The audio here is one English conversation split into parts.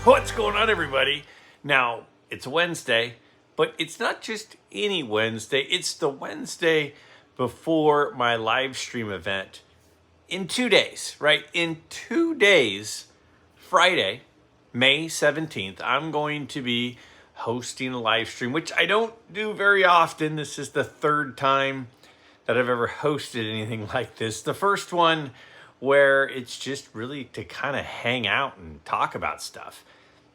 What's going on, everybody? Now, it's Wednesday, but it's not just any Wednesday. It's the Wednesday before my live stream event in 2 days, right? In 2 days, Friday, May 17th, I'm going to be hosting a live stream, which I don't do very often. This is the third time that I've ever hosted anything like this. The first one where it's just really to kind of hang out and talk about stuff.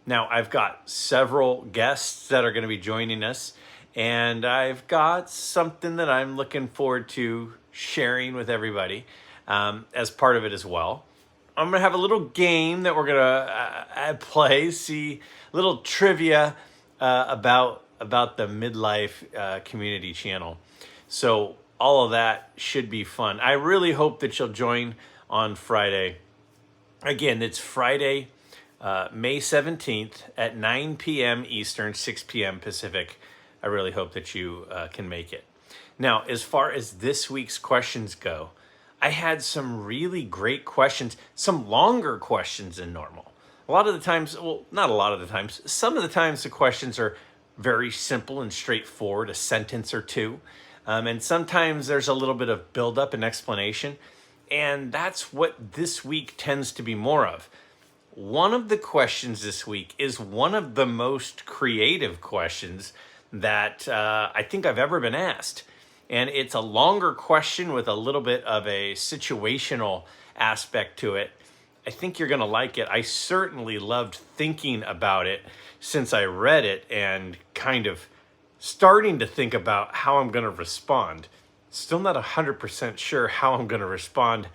Now, I've got several guests that are going to be joining us, and I've got something that I'm looking forward to sharing with everybody as part of it as well. I'm going to have a little game that we're going to play, see a little trivia about the Midlife Community Channel. So all of that should be fun. I really hope that you'll join on Friday. Again, it's Friday, May 17th at 9 p.m. Eastern, 6 p.m. Pacific. I really hope that you can make it. Now, as far as this week's questions go, I had some really great questions, some longer questions than normal. A lot of the times, well, not a lot of the times, some of the times the questions are very simple and straightforward, a sentence or two. And sometimes there's a little bit of buildup and explanation. And that's what this week tends to be more of. One of the questions this week is one of the most creative questions that I think I've ever been asked. And it's a longer question with a little bit of a situational aspect to it. I think you're going to like it. I certainly loved thinking about it since I read it and kind of starting to think about how I'm going to respond. Still not 100% sure how I'm going to respond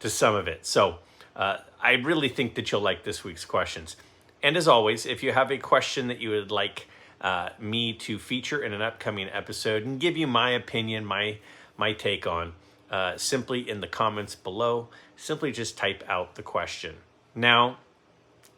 to some of it. So I really think that you'll like this week's questions. And as always, if you have a question that you would like me to feature in an upcoming episode and give you my opinion, my take on, simply in the comments below, simply just type out the question. Now,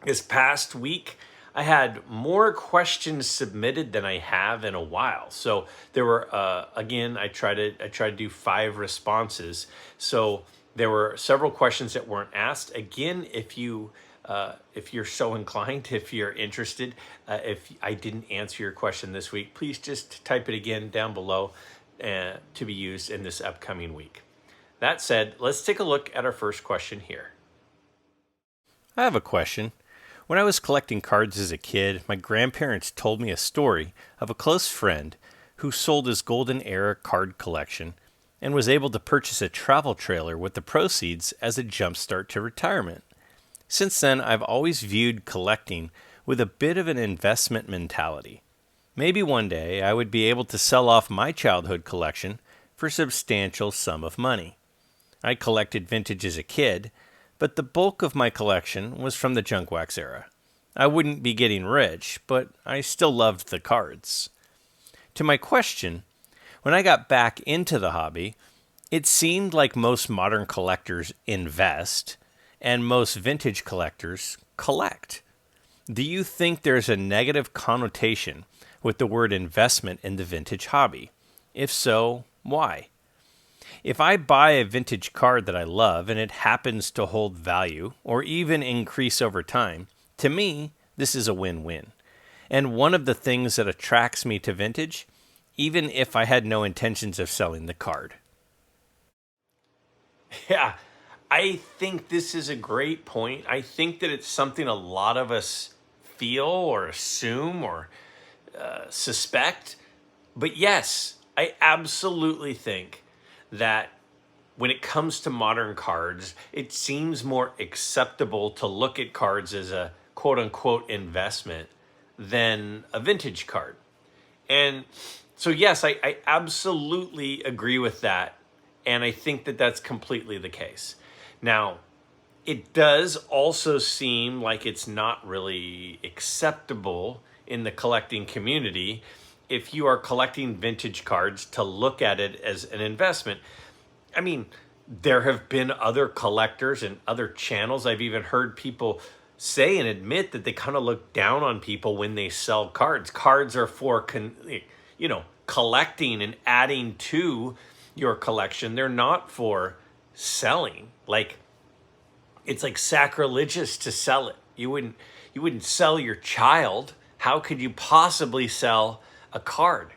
this past week, I had more questions submitted than I have in a while. So there were, again, I tried to do 5 responses. So there were several questions that weren't asked. Again, if you're so inclined, if you're interested, if I didn't answer your question this week, please just type it again down below to be used in this upcoming week. That said, let's take a look at our first question here. I have a question. When I was collecting cards as a kid, my grandparents told me a story of a close friend who sold his golden era card collection and was able to purchase a travel trailer with the proceeds as a jumpstart to retirement. Since then, I've always viewed collecting with a bit of an investment mentality. Maybe one day I would be able to sell off my childhood collection for a substantial sum of money. I collected vintage as a kid, but the bulk of my collection was from the junk wax era. I wouldn't be getting rich, but I still loved the cards. To my question, when I got back into the hobby, it seemed like most modern collectors invest and most vintage collectors collect. Do you think there's a negative connotation with the word investment in the vintage hobby? If so, why? If I buy a vintage card that I love and it happens to hold value or even increase over time, to me, this is a win-win. And one of the things that attracts me to vintage, even if I had no intentions of selling the card. Yeah, I think this is a great point. I think that it's something a lot of us feel or assume or suspect. But yes, I absolutely think that when it comes to modern cards, it seems more acceptable to look at cards as a quote-unquote investment than a vintage card. And so yes, I absolutely agree with that. And I think that that's completely the case. Now, it does also seem like it's not really acceptable in the collecting community if you are collecting vintage cards to look at it as an investment. I mean, there have been other collectors and other channels. I've even heard people say and admit that they kind of look down on people when they sell cards. Cards are for, collecting and adding to your collection. They're not for selling. It's like sacrilegious to sell it. you wouldn't sell your child. How could you possibly sell a card?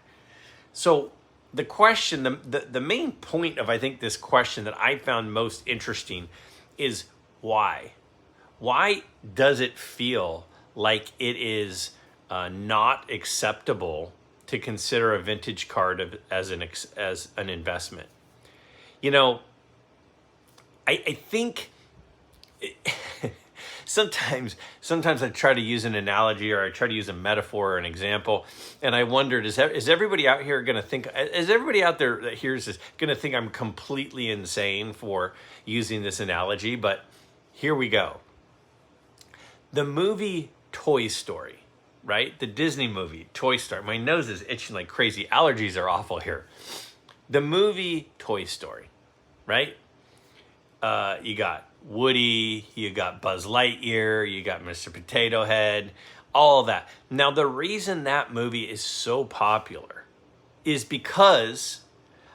So the question, the main point of, I think, this question that I found most interesting is why? Why does it feel like it is not acceptable to consider a vintage card as an investment? You know, I think sometimes I try to use an analogy, or I try to use a metaphor or an example, and I wondered, is everybody out here going to think, is everybody out there that hears this going to think I'm completely insane for using this analogy? But here we go. The movie Toy Story, right? The Disney movie Toy Story. My nose is itching like crazy. Allergies are awful here. The movie Toy Story, right? You got Woody, you got Buzz Lightyear, you got Mr. Potato Head, all that. Now, the reason that movie is so popular is because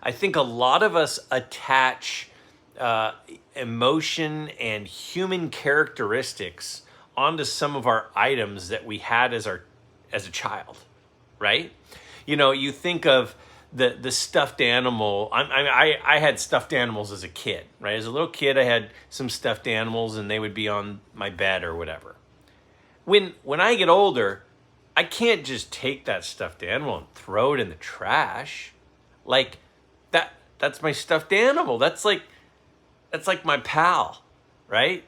I think a lot of us attach emotion and human characteristics onto some of our items that we had as a child, right? You know, you think of the stuffed animal. I had stuffed animals as a kid, right? As a little kid, I had some stuffed animals, and they would be on my bed or whatever. When I get older, I can't just take that stuffed animal and throw it in the trash. Like that's my stuffed animal. That's like my pal, right?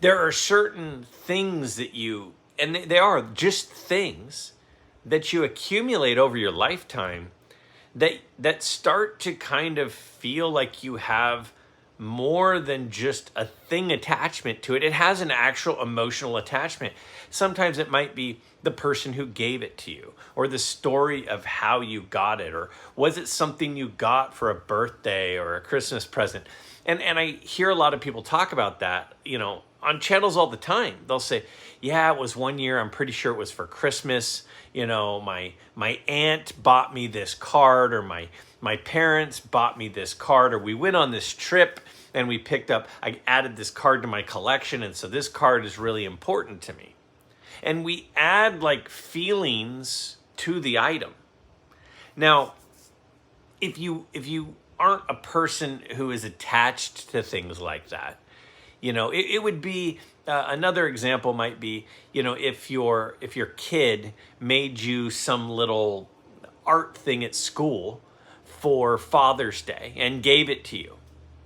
There are certain things that and they are just things that you accumulate over your lifetime that start to kind of feel like you have more than just a thing attachment to it. It has an actual emotional attachment. Sometimes it might be the person who gave it to you, or the story of how you got it, or was it something you got for a birthday or a Christmas present? And I hear a lot of people talk about that, you know, on channels all the time. They'll say, yeah, it was one year, I'm pretty sure it was for Christmas. You know, my aunt bought me this card, or my parents bought me this card, or we went on this trip and I added this card to my collection, and so this card is really important to me. And we add like feelings to the item. Now, if you aren't a person who is attached to things like that, you know, it would be another example might be, you know, if your kid made you some little art thing at school for Father's Day and gave it to you.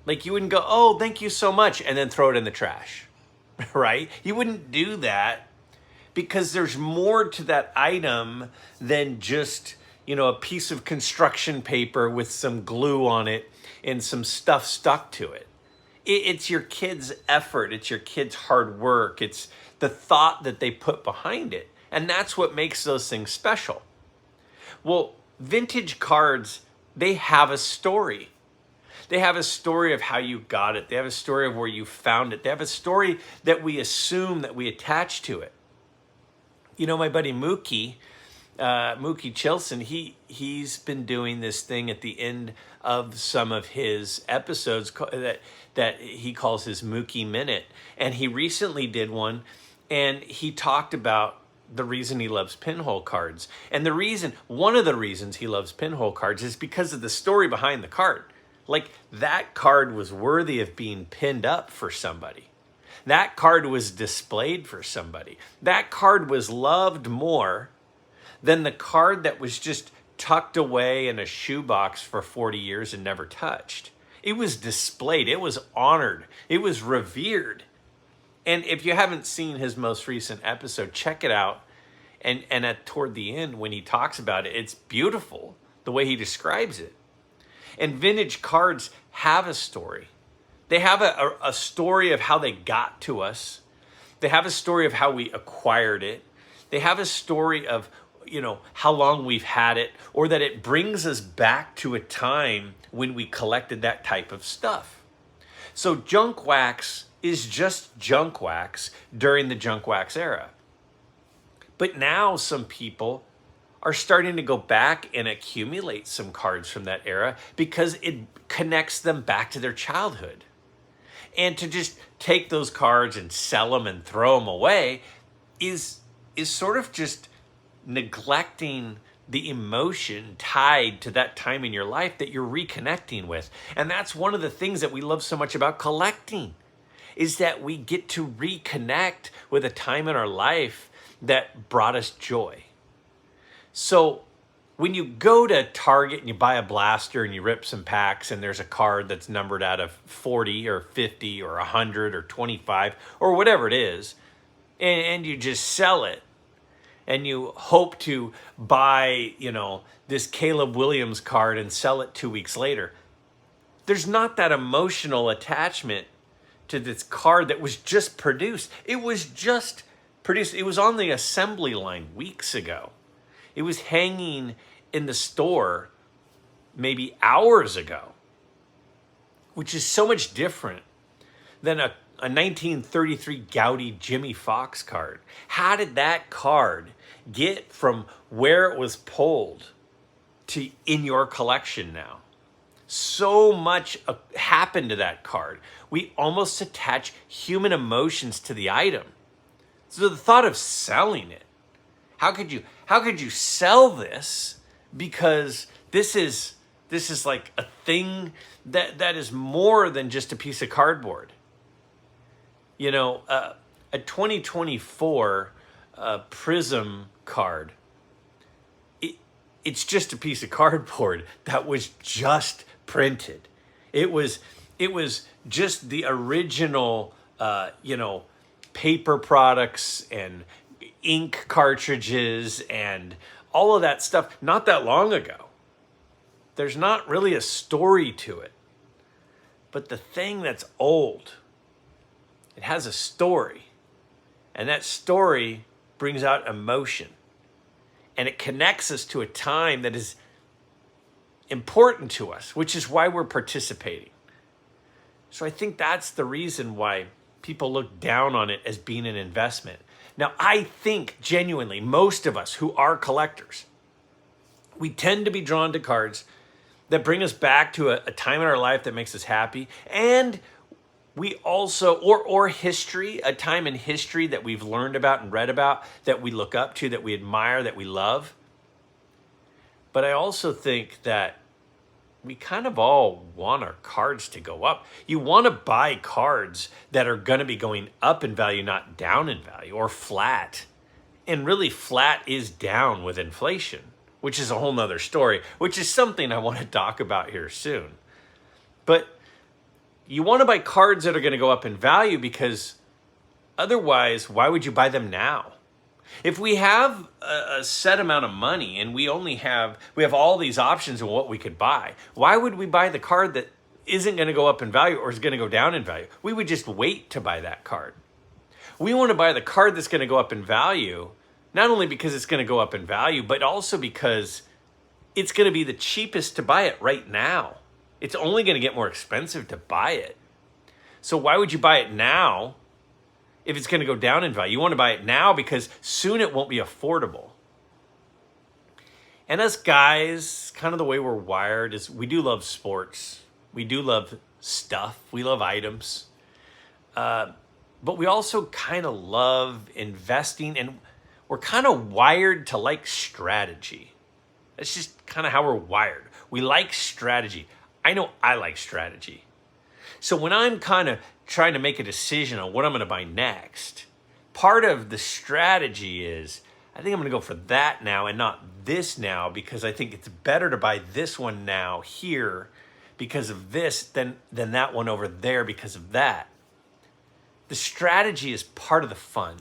Like, you wouldn't go, oh, thank you so much, and then throw it in the trash, right? You wouldn't do that, because there's more to that item than just, you know, a piece of construction paper with some glue on it and some stuff stuck to it. It's your kid's effort. It's your kid's hard work. It's the thought that they put behind it. And that's what makes those things special. Well, vintage cards, they have a story. They have a story of how you got it. They have a story of where you found it. They have a story that we assume, that we attach to it. You know, my buddy Mookie Chilson, he's been doing this thing at the end of some of his episodes that he calls his Mookie Minute. And he recently did one, and he talked about the reason he loves pinhole cards. And one of the reasons he loves pinhole cards is because of the story behind the card. Like, that card was worthy of being pinned up for somebody. That card was displayed for somebody. That card was loved more than the card that was just tucked away in a shoebox for 40 years and never touched. It was displayed. It was honored. It was revered. And if you haven't seen his most recent episode, check it out. And toward the end, when he talks about it, it's beautiful the way he describes it. And vintage cards have a story. They have a story of how they got to us. They have a story of how we acquired it. They have a story of, you know, how long we've had it, or that it brings us back to a time when we collected that type of stuff. So junk wax is just junk wax during the junk wax era. But now some people are starting to go back and accumulate some cards from that era because it connects them back to their childhood. And to just take those cards and sell them and throw them away is sort of just neglecting the emotion tied to that time in your life that you're reconnecting with. And that's one of the things that we love so much about collecting, is that we get to reconnect with a time in our life that brought us joy. So when you go to Target and you buy a blaster and you rip some packs and there's a card that's numbered out of 40 or 50 or 100 or 25 or whatever it is, and you just sell it, and you hope to buy, this Caleb Williams card and sell it 2 weeks later, there's not that emotional attachment to this card that was just produced. It was just produced. It was on the assembly line weeks ago. It was hanging in the store maybe hours ago, which is so much different than a 1933 Gaudy Jimmy Fox card. How did that card get from where it was pulled to in your collection now? So much happened to that card. We almost attach human emotions to the item. So the thought of selling it, how could you sell this? Because this is like a thing that is more than just a piece of cardboard. A 2024 Prism card, it's just a piece of cardboard that was just printed. It was just the original, paper products and ink cartridges and all of that stuff not that long ago. There's not really a story to it. But the thing that's old, it has a story. And that story brings out emotion. And it connects us to a time that is important to us, which is why we're participating. So I think that's the reason why people look down on it as being an investment. Now, I think genuinely most of us who are collectors, we tend to be drawn to cards that bring us back to a time in our life that makes us happy. And we also, or history, a time in history that we've learned about and read about, that we look up to, that we admire, that we love. But I also think that we kind of all want our cards to go up. You want to buy cards that are going to be going up in value, not down in value, or flat. And really, flat is down with inflation, which is a whole nother story, which is something I want to talk about here soon. But you want to buy cards that are going to go up in value, because otherwise, why would you buy them now? If we have a set amount of money and we have all these options of what we could buy, why would we buy the card that isn't going to go up in value or is going to go down in value? We would just wait to buy that card. We want to buy the card that's going to go up in value, not only because it's going to go up in value, but also because it's going to be the cheapest to buy it right now. It's only going to get more expensive to buy it. So why would you buy it now if it's going to go down in value? You want to buy it now because soon it won't be affordable. And us guys, kind of the way we're wired is we do love sports. We do love stuff. We love items. But we also kind of love investing, and we're kind of wired to like strategy. That's just kind of how we're wired. We like strategy. I know I like strategy. So when I'm kind of trying to make a decision on what I'm going to buy next, part of the strategy is I think I'm going to go for that now and not this now, because I think it's better to buy this one now here because of this than that one over there because of that. The strategy is part of the fun.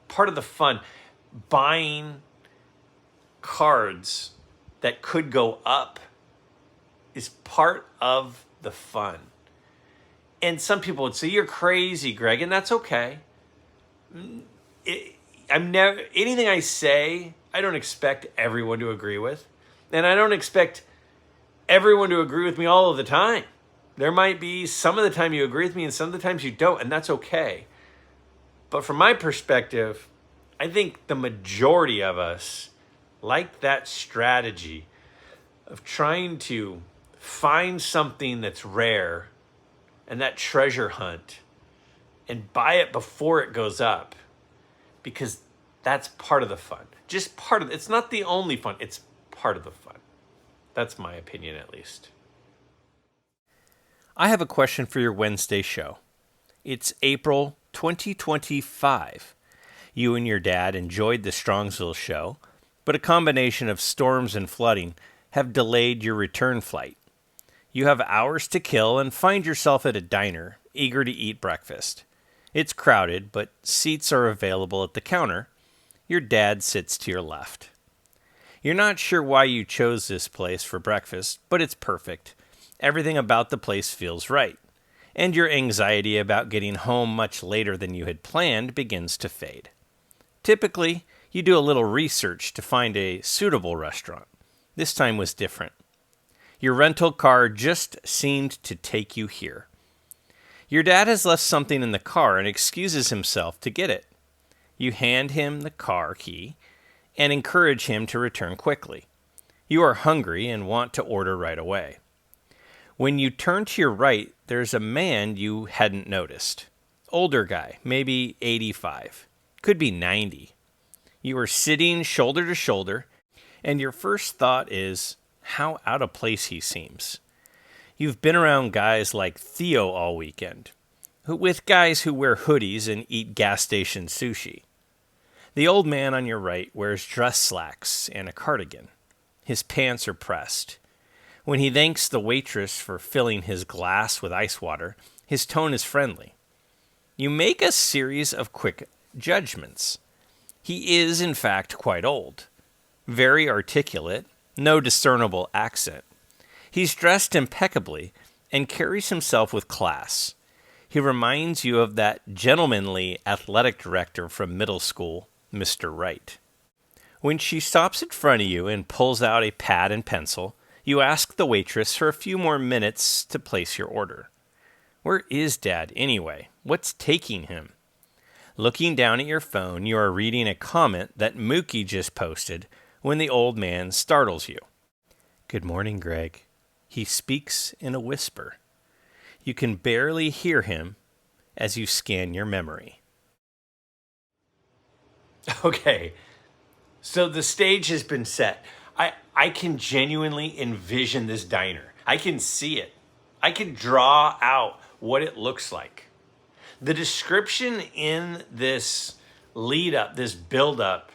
Part of the fun. Buying cards that could go up is part of the fun. And some people would say, you're crazy, Greg, and that's okay. Anything I say, I don't expect everyone to agree with. And I don't expect everyone to agree with me all of the time. There might be some of the time you agree with me and some of the times you don't, and that's okay. But from my perspective, I think the majority of us like that strategy of trying to find something that's rare and that treasure hunt and buy it before it goes up, because that's part of the fun. Just part of it. It's not the only fun. It's part of the fun. That's my opinion, at least. I have a question for your Wednesday show. It's April 2025. You and your dad enjoyed the Strongsville show, but a combination of storms and flooding have delayed your return flight. You have hours to kill and find yourself at a diner, eager to eat breakfast. It's crowded, but seats are available at the counter. Your dad sits to your left. You're not sure why you chose this place for breakfast, but it's perfect. Everything about the place feels right, and your anxiety about getting home much later than you had planned begins to fade. Typically, you do a little research to find a suitable restaurant. This time was different. Your rental car just seemed to take you here. Your dad has left something in the car and excuses himself to get it. You hand him the car key and encourage him to return quickly. You are hungry and want to order right away. When you turn to your right, there's a man you hadn't noticed. Older guy, maybe 85. Could be 90. You are sitting shoulder to shoulder, and your first thought is how out of place he seems. You've been around guys like Theo all weekend, with guys who wear hoodies and eat gas station sushi. The old man on your right wears dress slacks and a cardigan. His pants are pressed. When he thanks the waitress for filling his glass with ice water, his tone is friendly. You make a series of quick judgments. He is, in fact, quite old. Very articulate, no discernible accent. He's dressed impeccably and carries himself with class. He reminds you of that gentlemanly athletic director from middle school, Mr. Wright. When she stops in front of you and pulls out a pad and pencil, you ask the waitress for a few more minutes to place your order. Where is Dad anyway? What's taking him? Looking down at your phone, you are reading a comment that Mookie just posted when the old man startles you. Good morning, Greg. He speaks in a whisper. You can barely hear him as you scan your memory. Okay, so the stage has been set. I can genuinely envision this diner. I can see it. I can draw out what it looks like. The description in this lead up, this build up,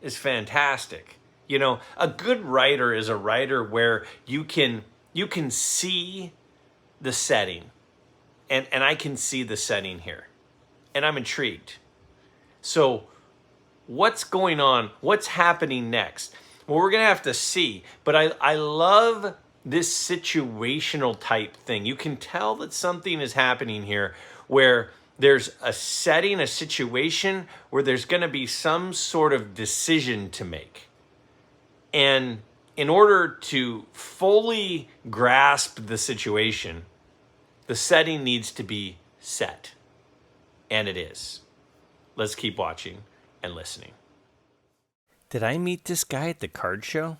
is fantastic. You know, a good writer is a writer where you can see the setting. And I can see the setting here. And I'm intrigued. So what's going on? What's happening next? Well, we're going to have to see. But I love this situational type thing. You can tell that something is happening here where there's a setting, a situation where there's going to be some sort of decision to make. And in order to fully grasp the situation, the setting needs to be set. And it is. Let's keep watching and listening. Did I meet this guy at the card show?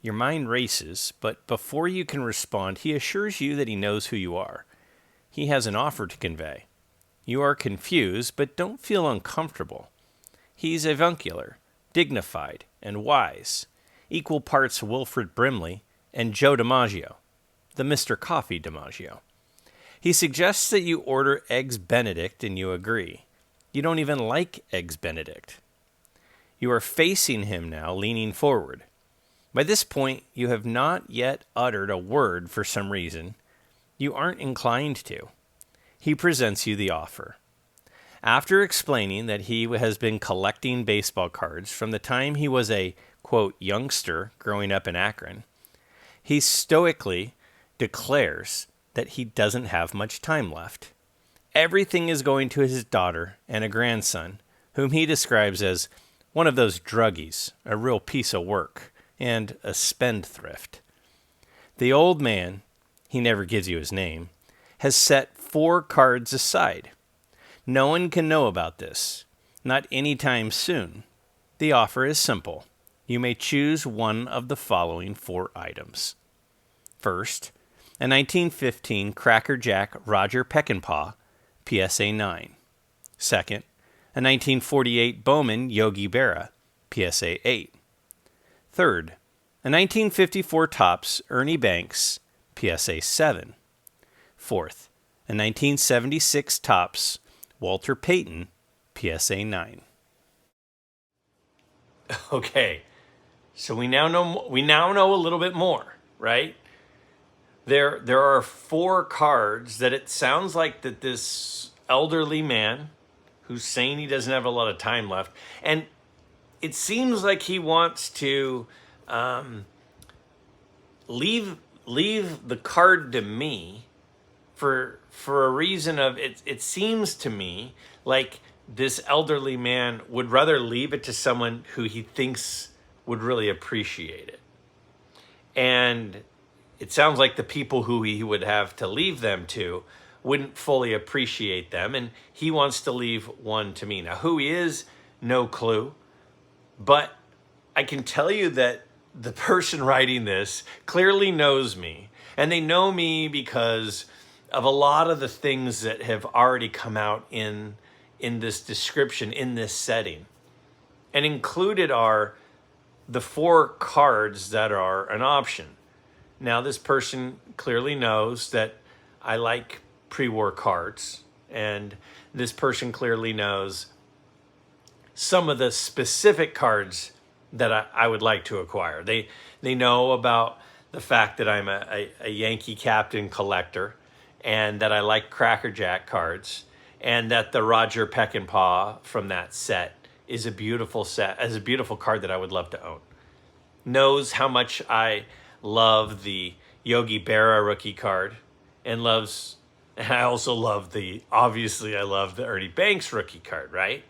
Your mind races, but before you can respond, he assures you that he knows who you are. He has an offer to convey. You are confused, but don't feel uncomfortable. He's avuncular, dignified, and wise, equal parts Wilfred Brimley and Joe DiMaggio, the Mr. Coffee DiMaggio. He suggests that you order Eggs Benedict and you agree. You don't even like Eggs Benedict. You are facing him now, leaning forward. By this point, you have not yet uttered a word for some reason. You aren't inclined to. He presents you the offer. After explaining that he has been collecting baseball cards from the time he was a, quote, youngster growing up in Akron, he stoically declares that he doesn't have much time left. Everything is going to his daughter and a grandson, whom he describes as one of those druggies, a real piece of work, and a spendthrift. The old man, he never gives you his name, has set 4 cards aside. No one can know about this, not anytime soon. The offer is simple. You may choose one of the following 4 items. First, A 1915 Cracker Jack Roger Peckinpah, PSA 9. Second, a 1948 Bowman Yogi Berra, PSA 8. Third, a 1954 Topps Ernie Banks, PSA 7. Fourth, a 1976 Topps Walter Payton, PSA 9. Okay, so we now know a little bit more, right? There are 4 cards that it sounds like that this elderly man who's saying he doesn't have a lot of time left, and it seems like he wants to leave the card to me for a reason of it. It seems to me like this elderly man would rather leave it to someone who he thinks would really appreciate it. And it sounds like the people who he would have to leave them to wouldn't fully appreciate them. And he wants to leave one to me. Now, who he is, no clue. But I can tell you that the person writing this clearly knows me. And they know me because of a lot of the things that have already come out in this description, in this setting. And included are the 4 cards that are an option. Now, this person clearly knows that I like pre-war cards, and this person clearly knows some of the specific cards that I would like to acquire. They know about the fact that I'm a Yankee captain collector, and that I like Cracker Jack cards, and that the Roger Peckinpah from that set is a beautiful card that I would love to own. Knows how much I love the Yogi Berra rookie card, and I also love I love the Ernie Banks rookie card, right?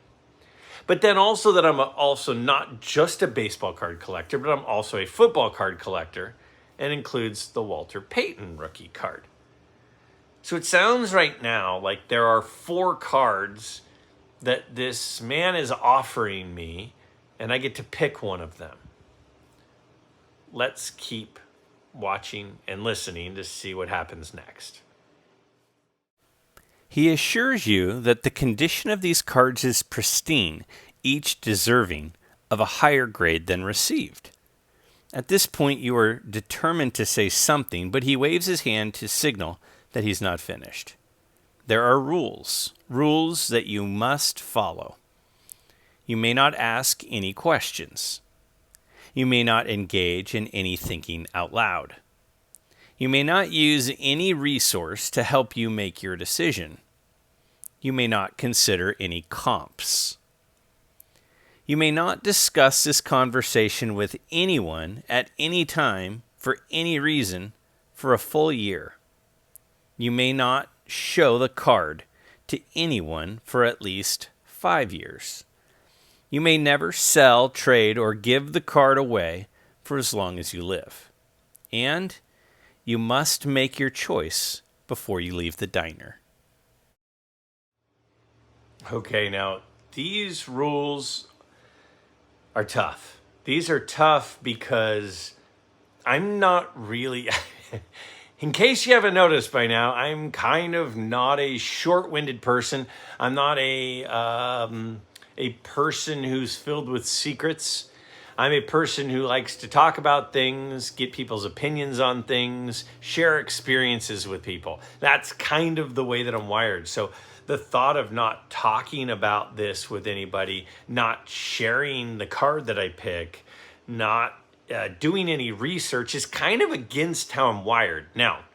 But then also that I'm also not just a baseball card collector, but I'm also a football card collector, and includes the Walter Payton rookie card. So it sounds right now like there are 4 cards that this man is offering me, and I get to pick one of them. Let's keep watching and listening to see what happens next. He assures you that the condition of these cards is pristine, each deserving of a higher grade than received. At this point, you are determined to say something, but he waves his hand to signal that he's not finished. There are rules that you must follow. You may not ask any questions. You may not engage in any thinking out loud. You may not use any resource to help you make your decision. You may not consider any comps. You may not discuss this conversation with anyone at any time for any reason for a full year. You may not show the card to anyone for at least 5 years. You may never sell, trade, or give the card away for as long as you live. And you must make your choice before you leave the diner. Okay, now these rules are tough. These are tough because I'm not really... In case you haven't noticed by now, I'm kind of not a short-winded person. I'm not a person who's filled with secrets. I'm a person who likes to talk about things, get people's opinions on things, share experiences with people. That's kind of the way that I'm wired. So the thought of not talking about this with anybody, not sharing the card that I pick, not doing any research is kind of against how I'm wired. Now,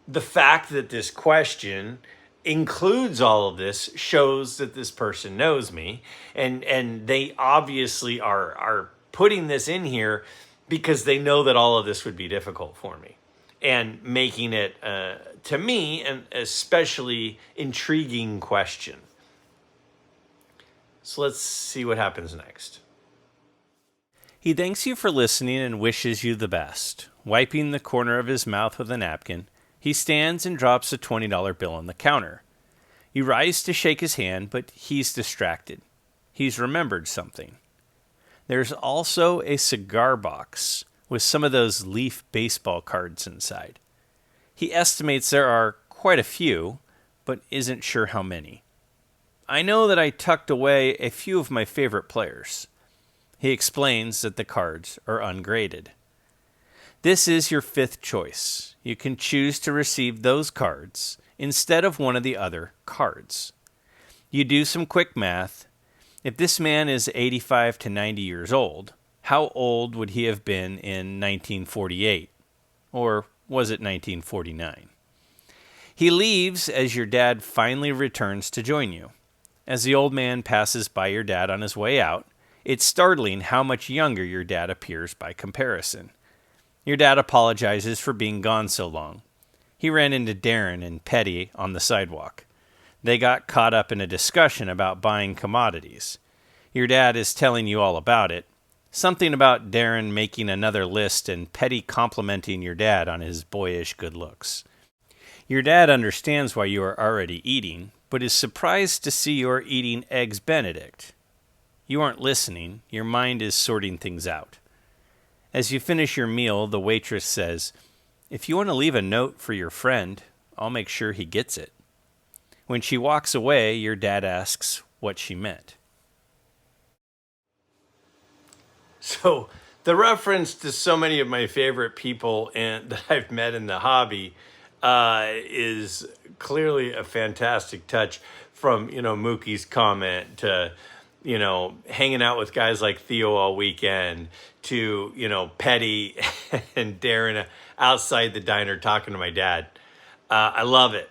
the fact that this question includes all of this shows that this person knows me, and they obviously are putting this in here because they know that all of this would be difficult for me, and making it to me an especially intriguing question. So let's see what happens next. He thanks you for listening and wishes you the best. Wiping the corner of his mouth with a napkin, he stands and drops a $20 bill on the counter. You rise to shake his hand, but he's distracted. He's remembered something. There's also a cigar box with some of those Leaf baseball cards inside. He estimates there are quite a few, but isn't sure how many. I know that I tucked away a few of my favorite players. He explains that the cards are ungraded. This is your fifth choice. You can choose to receive those cards instead of one of the other cards. You do some quick math. If this man is 85 to 90 years old, how old would he have been in 1948? Or was it 1949? He leaves as your dad finally returns to join you. As the old man passes by your dad on his way out, it's startling how much younger your dad appears by comparison. Your dad apologizes for being gone so long. He ran into Darren and Petty on the sidewalk. They got caught up in a discussion about buying commodities. Your dad is telling you all about it. Something about Darren making another list and Petty complimenting your dad on his boyish good looks. Your dad understands why you are already eating, but is surprised to see you are eating Eggs Benedict. You aren't listening. Your mind is sorting things out. As you finish your meal, the waitress says, "If you want to leave a note for your friend, I'll make sure he gets it." When she walks away, your dad asks what she meant. So the reference to so many of my favorite people that I've met in the hobby is clearly a fantastic touch, from, Mookie's comment to, hanging out with guys like Theo all weekend to, Petty and Darren outside the diner talking to my dad. I love it.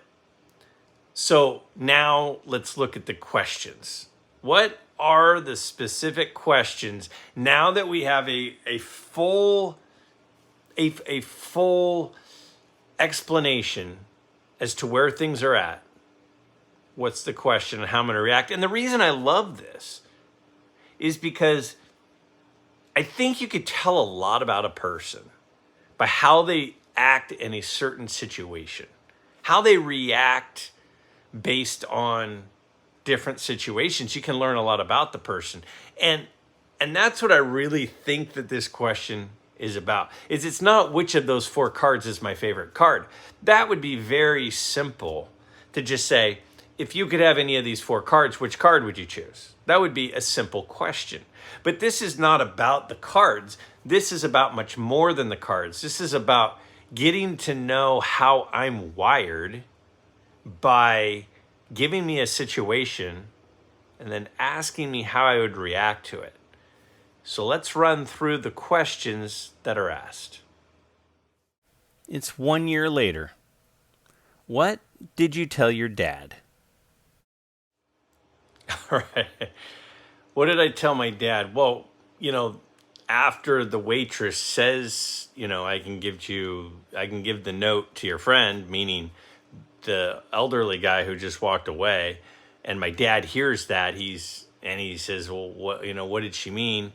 So now let's look at the questions. What are the specific questions now that we have a full explanation as to where things are at? What's the question and how I'm going to react? And the reason I love this is because I think you could tell a lot about a person by how they act in a certain situation, how they react based on different situations. You can learn a lot about the person. And that's what I really think that this question is about. It's not which of those four cards is my favorite card. That would be very simple to just say, if you could have any of these four cards, which card would you choose? That would be a simple question. But this is not about the cards. This is about much more than the cards. This is about getting to know how I'm wired by giving me a situation and then asking me how I would react to it. So let's run through the questions that are asked. It's 1 year later. What did you tell your dad? All right. What did I tell my dad? Well, after the waitress says, I can give the note to your friend, meaning the elderly guy who just walked away, and my dad hears that, he says, well, what did she mean?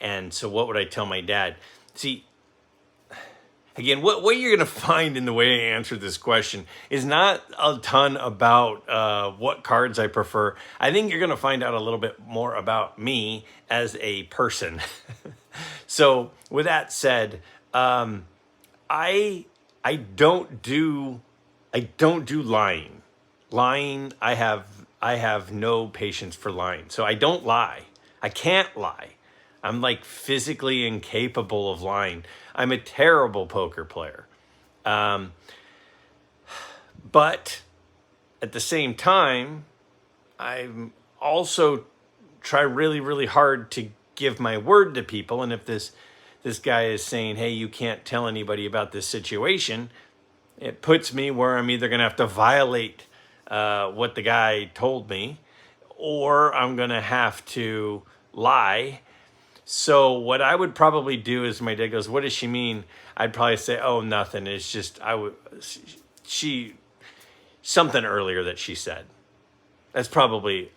And so what would I tell my dad? See, again, what you're going to find in the way I answer this question is not a ton about what cards I prefer. I think you're going to find out a little bit more about me as a person. So with that said, I don't do lying. Lying, I have no patience for lying. So I don't lie. I can't lie. I'm like physically incapable of lying. I'm a terrible poker player. But at the same time, I'm also try really, really hard to give my word to people. And if this guy is saying, hey, you can't tell anybody about this situation, it puts me where I'm either going to have to violate what the guy told me, or I'm going to have to lie. So what I would probably do is, my dad goes, what does she mean? I'd probably say, oh, nothing. It's just, something earlier that she said. I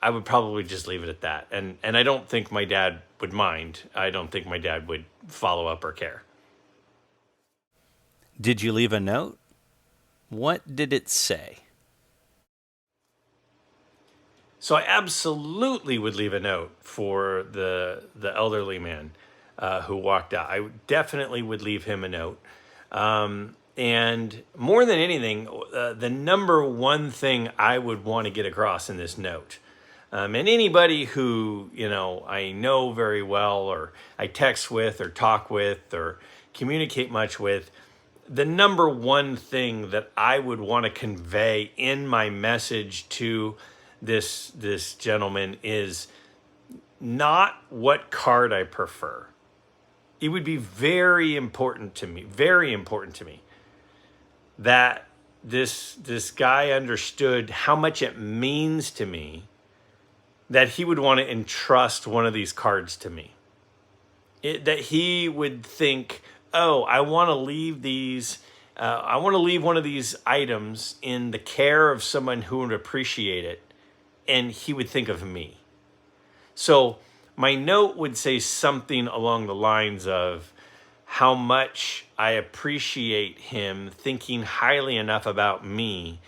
would probably just leave it at that. And I don't think my dad would mind. I don't think my dad would follow up or care. Did you leave a note? What did it say? So I absolutely would leave a note for the elderly man who walked out. I definitely would leave him a note. And more than anything, the number one thing I would want to get across in this note, and anybody who, I know very well, or I text with, or talk with, or communicate much with, the number one thing that I would want to convey in my message to this gentleman is not what card I prefer. It would be very important to me, that this guy understood how much it means to me that he would want to entrust one of these cards to me. That he would think, oh, I want to leave one of these items in the care of someone who would appreciate it, and he would think of me. So my note would say something along the lines of how much I appreciate him thinking highly enough about me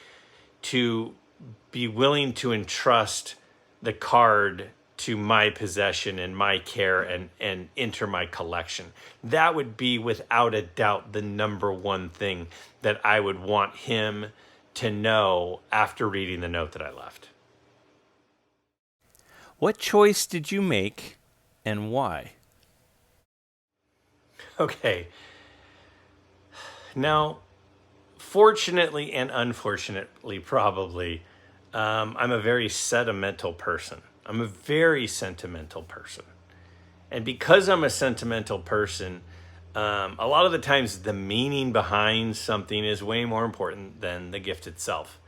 to be willing to entrust the card to my possession and my care and enter my collection. That would be without a doubt the number one thing that I would want him to know after reading the note that I left. What choice did you make and why? Okay. Now, fortunately and unfortunately, probably, I'm a very sentimental person. I'm a very sentimental person. And because I'm a sentimental person, a lot of the times the meaning behind something is way more important than the gift itself.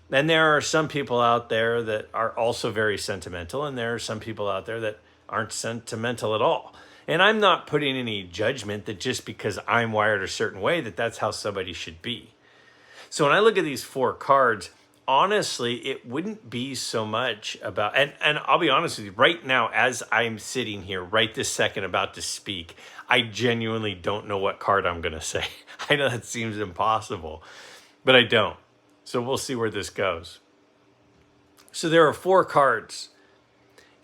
And there are some people out there that are also very sentimental, and there are some people out there that aren't sentimental at all. And I'm not putting any judgment that just because I'm wired a certain way that that's how somebody should be. So when I look at these 4 cards, honestly, it wouldn't be so much about, and I'll be honest with you, right now, as I'm sitting here, right this second about to speak, I genuinely don't know what card I'm going to say. I know that seems impossible, but I don't. So we'll see where this goes. So there are 4 cards,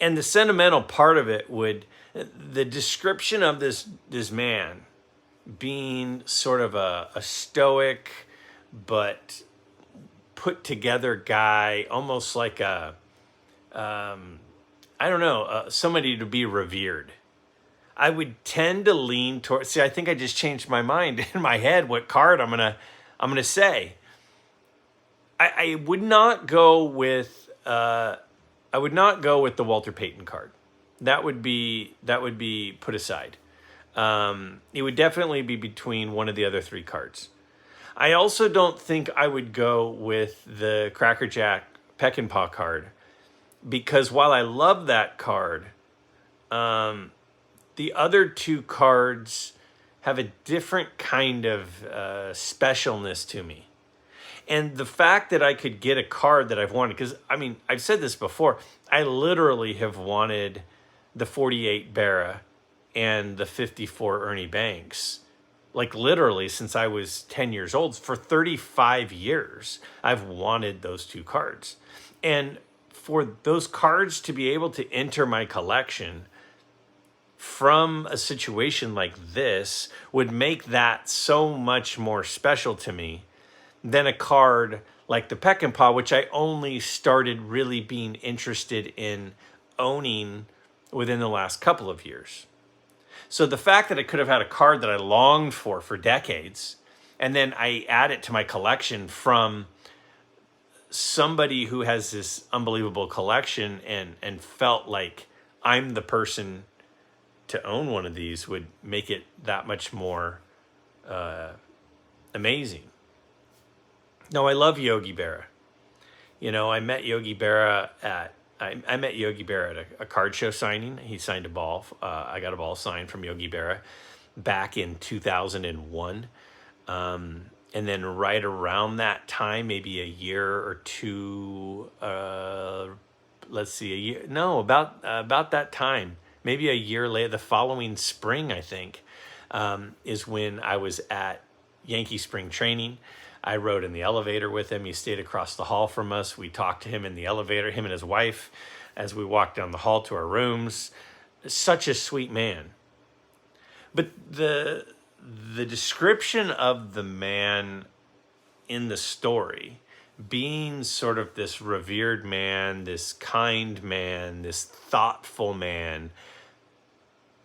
and the sentimental part of it the description of this man being sort of a stoic but put together guy, almost like somebody to be revered. I would tend to lean towards. See, I think I just changed my mind in my head what card I'm gonna say. I would not go with the Walter Payton card. That would be put aside. It would definitely be between one of the other 3 cards. I also don't think I would go with the Cracker Jack Peckinpah card, because while I love that card, the other 2 cards have a different kind of specialness to me. And the fact that I could get a card that I've wanted, because, I've said this before, I literally have wanted the 48 Berra and the 54 Ernie Banks, like literally since I was 10 years old. For 35 years, I've wanted those 2 cards. And for those cards to be able to enter my collection from a situation like this would make that so much more special to me than a card like the Peckinpah, which I only started really being interested in owning within the last couple of years. So the fact that I could have had a card that I longed for decades, and then I add it to my collection from somebody who has this unbelievable collection and felt like I'm the person to own one of these, would make it that much more amazing. No, I love Yogi Berra. I met Yogi Berra at a card show signing. He signed a ball. I got a ball signed from Yogi Berra back in 2001. And then right around that time, maybe a year or two, about that time, maybe a year later, the following spring, I think, is when I was at Yankee spring training. I rode in the elevator with him. He stayed across the hall from us. We talked to him in the elevator, him and his wife, as we walked down the hall to our rooms. Such a sweet man. But the the description of the man in the story being sort of this revered man, this kind man, this thoughtful man,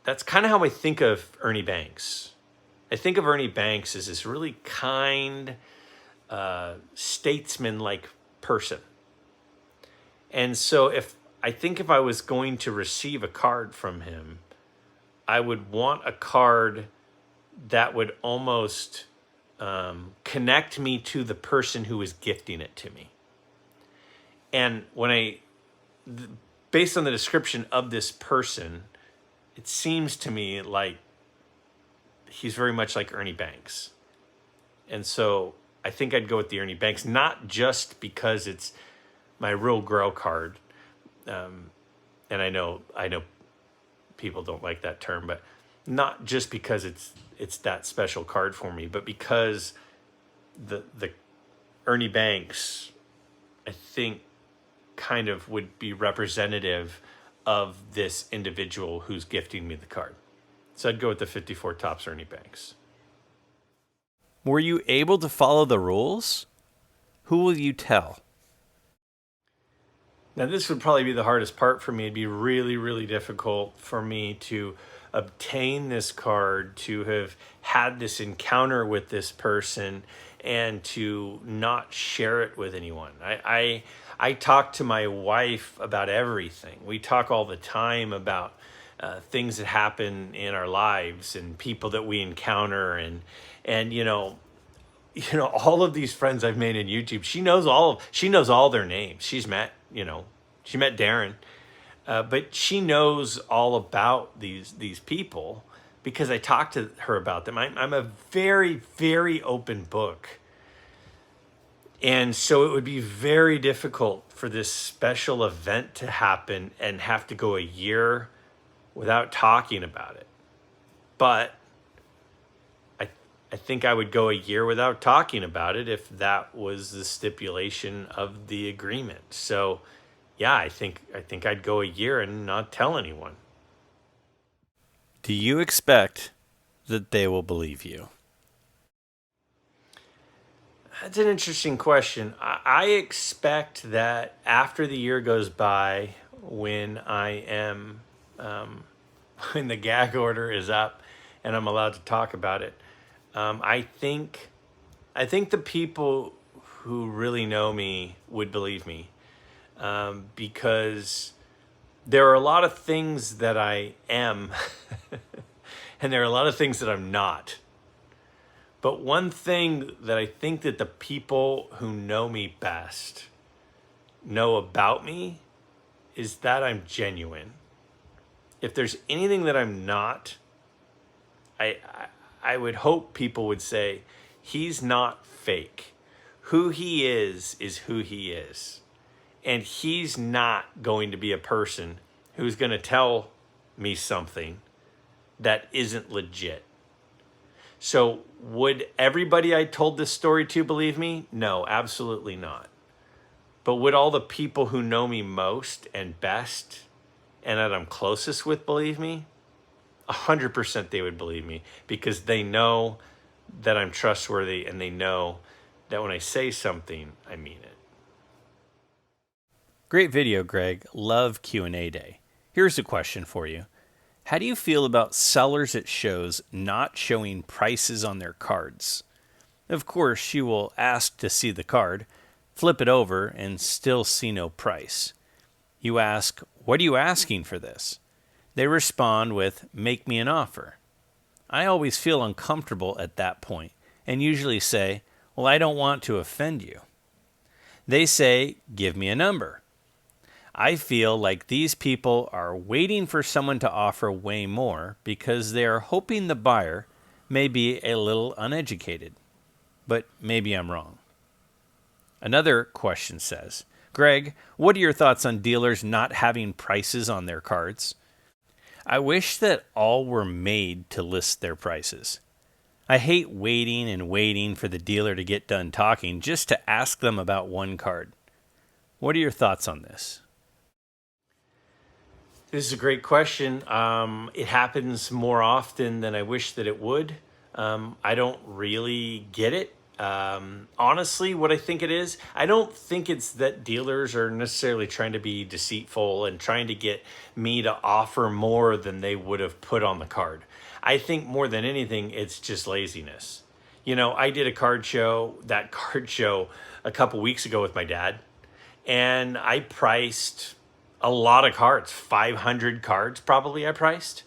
that's kind of how I think of Ernie Banks. I think of Ernie Banks as this really kind, statesman-like person. And so if I was going to receive a card from him, I would want a card that would almost connect me to the person who is gifting it to me. And based on the description of this person, it seems to me like he's very much like Ernie Banks. And so I think I'd go with the Ernie Banks, not just because it's my real grow card. And I know people don't like that term, but not just because it's that special card for me, but because the Ernie Banks, I think, kind of would be representative of this individual who's gifting me the card. So I'd go with the 54 Topps Ernie Banks. Were you able to follow the rules? Who will you tell? Now, this would probably be the hardest part for me. It'd be really, really difficult for me to obtain this card, to have had this encounter with this person, and to not share it with anyone. I talk to my wife about everything. We talk all the time about things that happen in our lives and people that we encounter, and all of these friends I've made in YouTube. She knows all their names. She met Darren, but she knows all about these people because I talked to her about them. I'm a very, very open book. And so it would be very difficult for this special event to happen and have to go a year without talking about it. But I think I would go a year without talking about it if that was the stipulation of the agreement. So yeah, I think I'd go a year and not tell anyone. Do you expect that they will believe you? That's an interesting question. I expect that after the year goes by, when I am, when the gag order is up and I'm allowed to talk about it, I think the people who really know me would believe me, because there are a lot of things that I am, and there are a lot of things that I'm not. But one thing that I think that the people who know me best know about me is that I'm genuine. If there's anything that I'm not, I would hope people would say, he's not fake. Who he is who he is. And he's not going to be a person who's going to tell me something that isn't legit. So would everybody I told this story to believe me? No, absolutely not. But would all the people who know me most and best and that I'm closest with believe me? 100% they would believe me, because they know that I'm trustworthy and they know that when I say something, I mean it. Great video, Greg. Love Q&A Day. Here's a question for you. How do you feel about sellers at shows not showing prices on their cards? Of course, you will ask to see the card, flip it over, and still see no price. You ask, "What are you asking for this?" They respond with, "Make me an offer." I always feel uncomfortable at that point and usually say, "Well, I don't want to offend you." They say, "Give me a number." I feel like these people are waiting for someone to offer way more because they are hoping the buyer may be a little uneducated. But maybe I'm wrong. Another question says, "Greg, what are your thoughts on dealers not having prices on their cards?" I wish that all were made to list their prices. I hate waiting and waiting for the dealer to get done talking just to ask them about one card. What are your thoughts on this? This is a great question. It happens more often than I wish that it would. I don't really get it. Honestly, what I think it is, I don't think it's that dealers are necessarily trying to be deceitful and trying to get me to offer more than they would have put on the card. I think more than anything, it's just laziness. You know, I did that card show a couple weeks ago with my dad, and I priced a lot of cards, 500 cards probably I priced.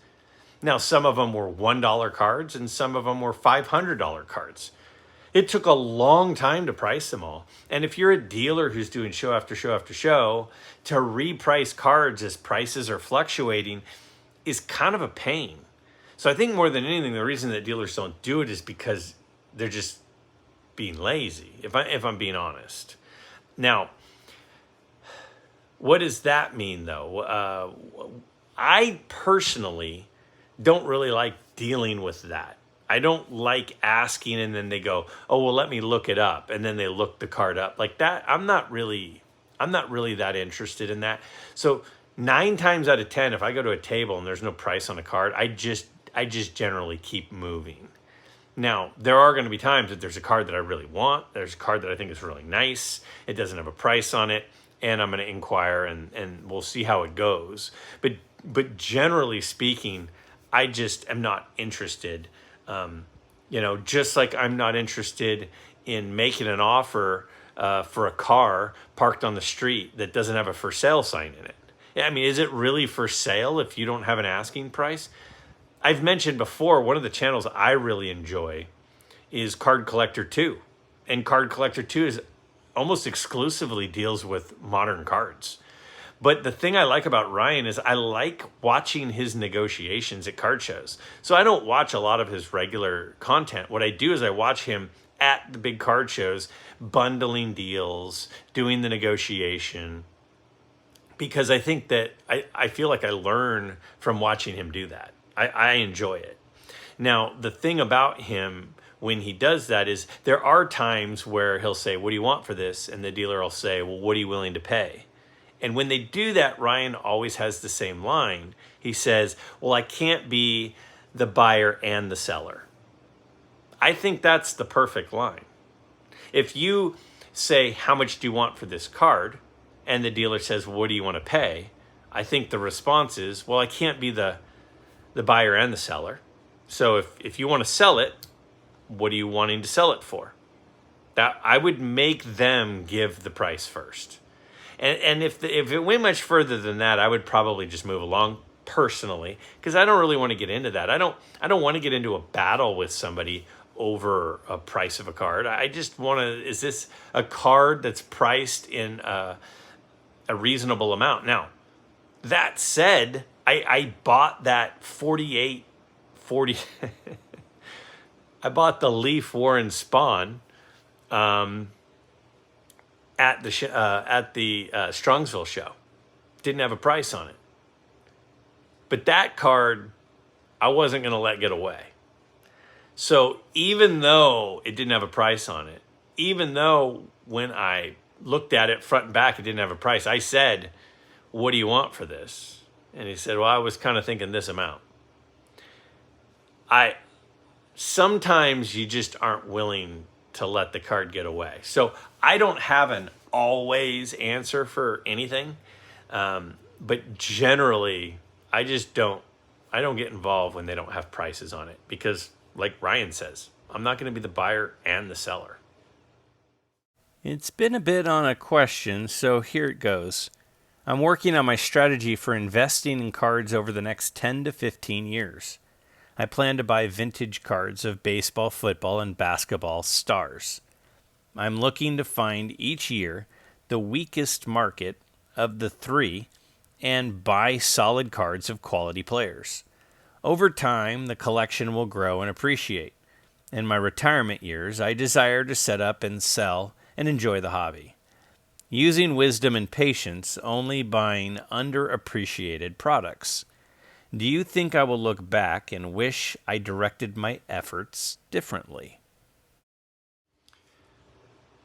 Now, some of them were $1 cards and some of them were $500 cards. It took a long time to price them all. And if you're a dealer who's doing show after show after show, to reprice cards as prices are fluctuating is kind of a pain. So I think more than anything, the reason that dealers don't do it is because they're just being lazy, if I'm being honest. Now, what does that mean, though? I personally don't really like dealing with that. I don't like asking and then they go, oh, well, let me look it up. And then they look the card up like that. I'm not really that interested in that. So 9 times out of 10, if I go to a table and there's no price on a card, I just generally keep moving. Now, there are going to be times that there's a card that I really want. There's a card that I think is really nice. It doesn't have a price on it. And I'm going to inquire and we'll see how it goes. But generally speaking, I just am not interested. Just like I'm not interested in making an offer for a car parked on the street that doesn't have a for sale sign in it. I mean, is it really for sale if you don't have an asking price? I've mentioned before, one of the channels I really enjoy is Card Collector 2. And Card Collector 2 is almost exclusively deals with modern cards. But the thing I like about Ryan is I like watching his negotiations at card shows. So I don't watch a lot of his regular content. What I do is I watch him at the big card shows, bundling deals, doing the negotiation, because I think that I feel like I learn from watching him do that. I enjoy it. Now, the thing about him when he does that is there are times where he'll say, what do you want for this? And the dealer will say, well, what are you willing to pay? And when they do that, Ryan always has the same line. He says, well, I can't be the buyer and the seller. I think that's the perfect line. If you say, how much do you want for this card? And the dealer says, well, what do you want to pay? I think the response is, well, I can't be the buyer and the seller. So if you want to sell it, what are you wanting to sell it for? That I would make them give the price first. And if it went much further than that, I would probably just move along personally, because I don't really want to get into that. I don't want to get into a battle with somebody over a price of a card. I just want to, is this a card that's priced in a reasonable amount? Now, that said, I bought that 40. I bought the Leaf Warren Spawn at the Strongsville show. Didn't have a price on it. But that card, I wasn't going to let get away. So even though it didn't have a price on it, even though when I looked at it front and back, it didn't have a price, I said, what do you want for this? And he said, well, I was kind of thinking this amount. Sometimes you just aren't willing to let the card get away. So I don't have an always answer for anything. But generally, I don't get involved when they don't have prices on it, because like Ryan says, I'm not going to be the buyer and the seller. It's been a bit on a question, so here it goes. I'm working on my strategy for investing in cards over the next 10 to 15 years. I plan to buy vintage cards of baseball, football, and basketball stars. I'm looking to find each year the weakest market of the three and buy solid cards of quality players. Over time, the collection will grow and appreciate. In my retirement years, I desire to set up and sell and enjoy the hobby. Using wisdom and patience, only buying underappreciated products. Do you think I will look back and wish I directed my efforts differently?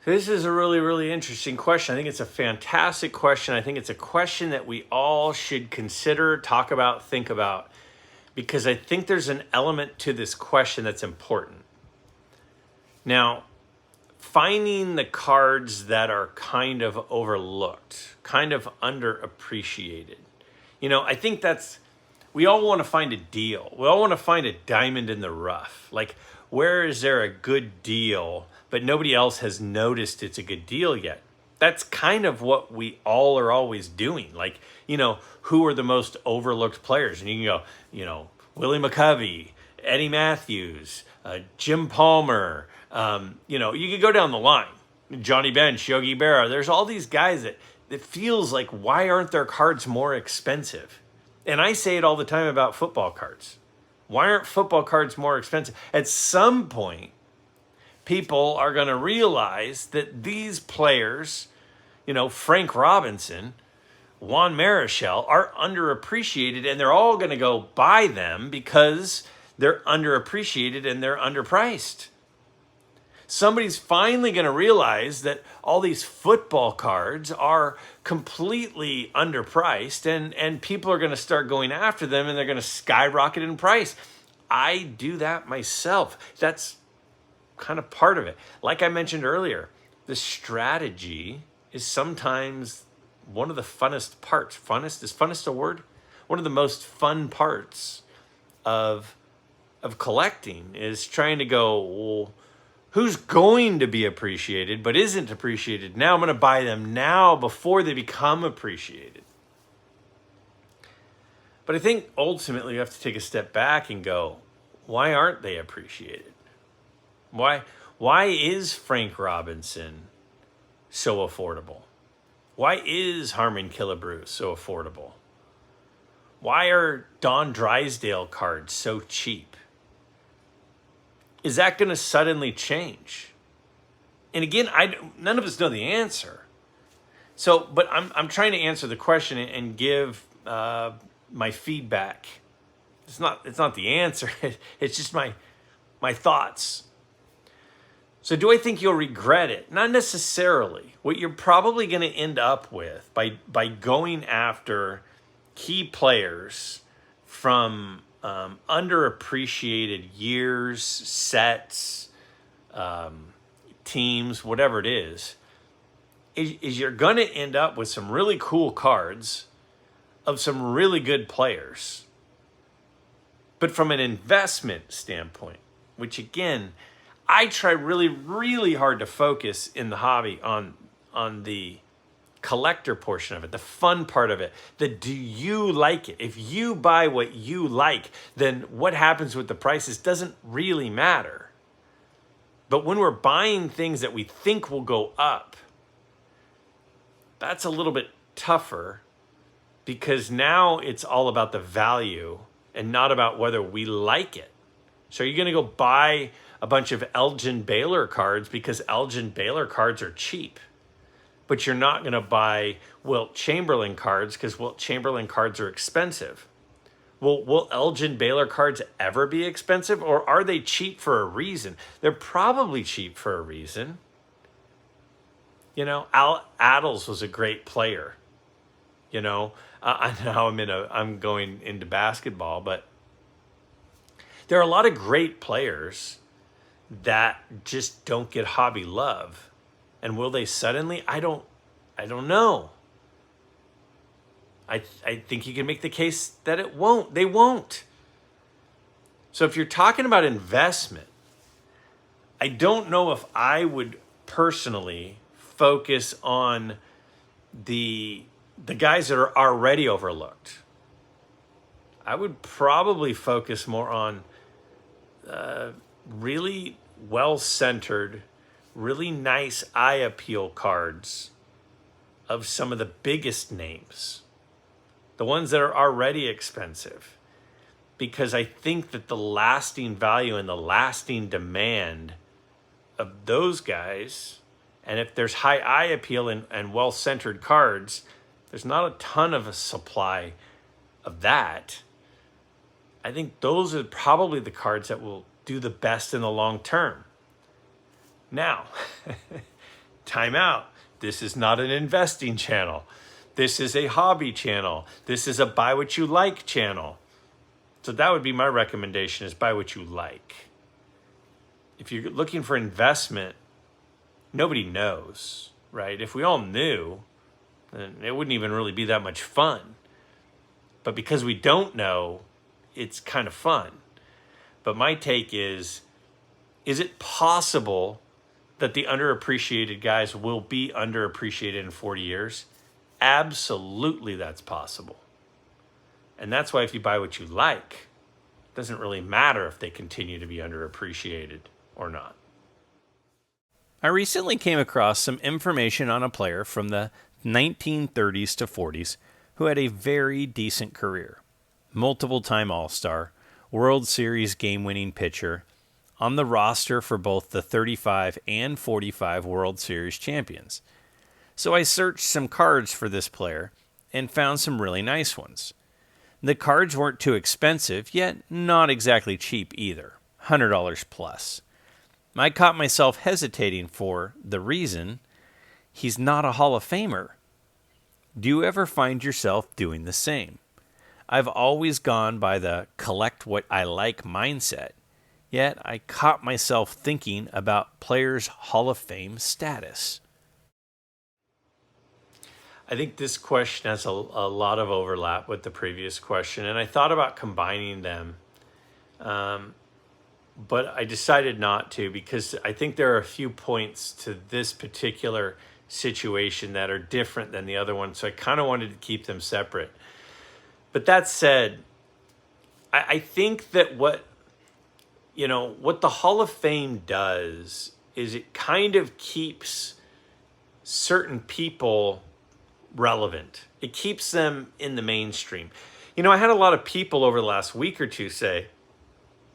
This is a really, really interesting question. I think it's a fantastic question. I think it's a question that we all should consider, talk about, think about, because I think there's an element to this question that's important. Now, finding the cards that are kind of overlooked, kind of underappreciated. I think we all want to find a deal. We all want to find a diamond in the rough. Like, where is there a good deal, but nobody else has noticed it's a good deal yet? That's kind of what we all are always doing. Like, who are the most overlooked players? And you can go, Willie McCovey, Eddie Matthews, Jim Palmer. You could go down the line. Johnny Bench, Yogi Berra. There's all these guys that it feels like, why aren't their cards more expensive? And I say it all the time about football cards. Why aren't football cards more expensive? At some point, people are going to realize that these players, Frank Robinson, Juan Marichal, are underappreciated, and they're all going to go buy them because they're underappreciated and they're underpriced. Somebody's finally going to realize that all these football cards are completely underpriced, and people are going to start going after them, and they're going to skyrocket in price. I do that myself. That's kind of part of it. Like I mentioned earlier, the strategy is sometimes one of the funnest parts. Is funnest a word? One of the most fun parts of collecting is trying to go, well, who's going to be appreciated but isn't appreciated now? I'm going to buy them now before they become appreciated. But I think ultimately you have to take a step back and go, why aren't they appreciated? Why is Frank Robinson so affordable? Why is Harmon Killebrew so affordable? Why are Don Drysdale cards so cheap? Is that going to suddenly change? And again, none of us know the answer. So, but I'm trying to answer the question and give my feedback. It's not the answer. It's just my thoughts. So do I think you'll regret it? Not necessarily. What you're probably going to end up with by going after key players from underappreciated years, sets, teams, whatever it is you're going to end up with some really cool cards of some really good players. But from an investment standpoint, which again, I try really, really hard to focus in the hobby on the collector portion of it, the fun part of it, do you like it? If you buy what you like, then what happens with the prices doesn't really matter. But when we're buying things that we think will go up, that's a little bit tougher because now it's all about the value and not about whether we like it. So you're going to go buy a bunch of Elgin Baylor cards because Elgin Baylor cards are cheap. But you're not going to buy Wilt Chamberlain cards because Wilt Chamberlain cards are expensive. Well, will Elgin Baylor cards ever be expensive, or are they cheap for a reason? They're probably cheap for a reason. Al Adels was a great player. I'm going into basketball, but there are a lot of great players that just don't get hobby love. And will they suddenly? I don't know. I think you can make the case that it won't. They won't. So if you're talking about investment, I don't know if I would personally focus on the guys that are already overlooked. I would probably focus more on really well-centered, really nice eye appeal cards of some of the biggest names, the ones that are already expensive, because I think that the lasting value and the lasting demand of those guys, and if there's high eye appeal and well-centered cards, there's not a ton of a supply of that. I think those are probably the cards that will do the best in the long term. Now, time out. This is not an investing channel. This is a hobby channel. This is a buy what you like channel. So that would be my recommendation, is buy what you like. If you're looking for investment, nobody knows, right? If we all knew, then it wouldn't even really be that much fun. But because we don't know, it's kind of fun. But my take is it possible that the underappreciated guys will be underappreciated in 40 years? Absolutely, that's possible. And that's why if you buy what you like, it doesn't really matter if they continue to be underappreciated or not. I recently came across some information on a player from the 1930s to 40s who had a very decent career. Multiple-time All-Star, World Series game-winning pitcher, on the roster for both the 35 and 45 World Series champions. So I searched some cards for this player and found some really nice ones. The cards weren't too expensive, yet not exactly cheap either, $100 plus. I caught myself hesitating for the reason he's not a Hall of Famer. Do you ever find yourself doing the same? I've always gone by the collect what I like mindset, yet I caught myself thinking about players' Hall of Fame status. I think this question has a lot of overlap with the previous question, and I thought about combining them, but I decided not to, because I think there are a few points to this particular situation that are different than the other one, so I kind of wanted to keep them separate. But that said, I think that what the Hall of Fame does is it kind of keeps certain people relevant. It keeps them in the mainstream. I had a lot of people over the last week or two say,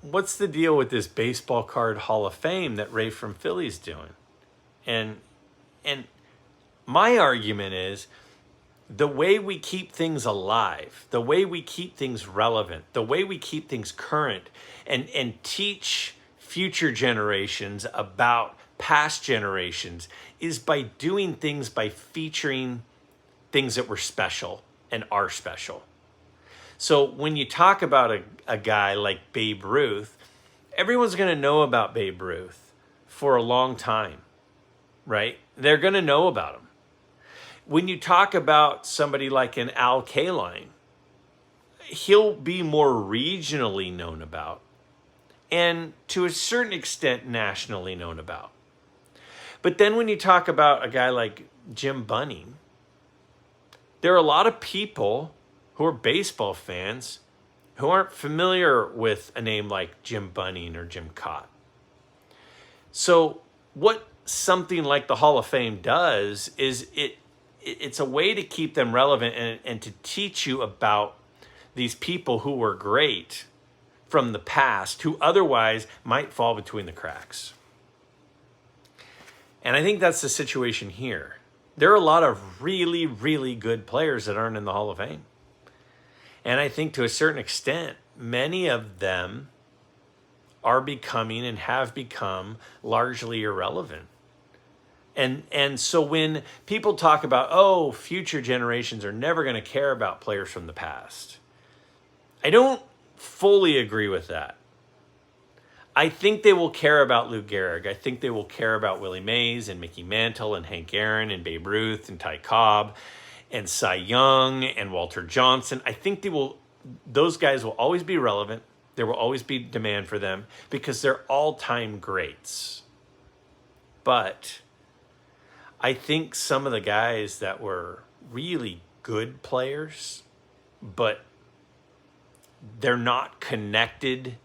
what's the deal with this baseball card Hall of Fame that Ray from Philly's doing? And my argument is, the way we keep things alive, the way we keep things relevant, the way we keep things current and teach future generations about past generations is by doing things, by featuring things that were special and are special. So when you talk about a guy like Babe Ruth, everyone's going to know about Babe Ruth for a long time, right? They're going to know about him. When you talk about somebody like an Al Kaline, he'll be more regionally known about, and to a certain extent nationally known about. But then when you talk about a guy like Jim Bunning, there are a lot of people who are baseball fans who aren't familiar with a name like Jim Bunning or Jim Cott. So what something like the Hall of Fame does is it's a way to keep them relevant and to teach you about these people who were great from the past, who otherwise might fall between the cracks. And I think that's the situation here. There are a lot of really, really good players that aren't in the Hall of Fame. And I think to a certain extent, many of them are becoming and have become largely irrelevant. And so when people talk about, future generations are never going to care about players from the past, I don't fully agree with that. I think they will care about Lou Gehrig. I think they will care about Willie Mays and Mickey Mantle and Hank Aaron and Babe Ruth and Ty Cobb and Cy Young and Walter Johnson. I think those guys will always be relevant. There will always be demand for them because they're all-time greats. But I think some of the guys that were really good players, but they're not connected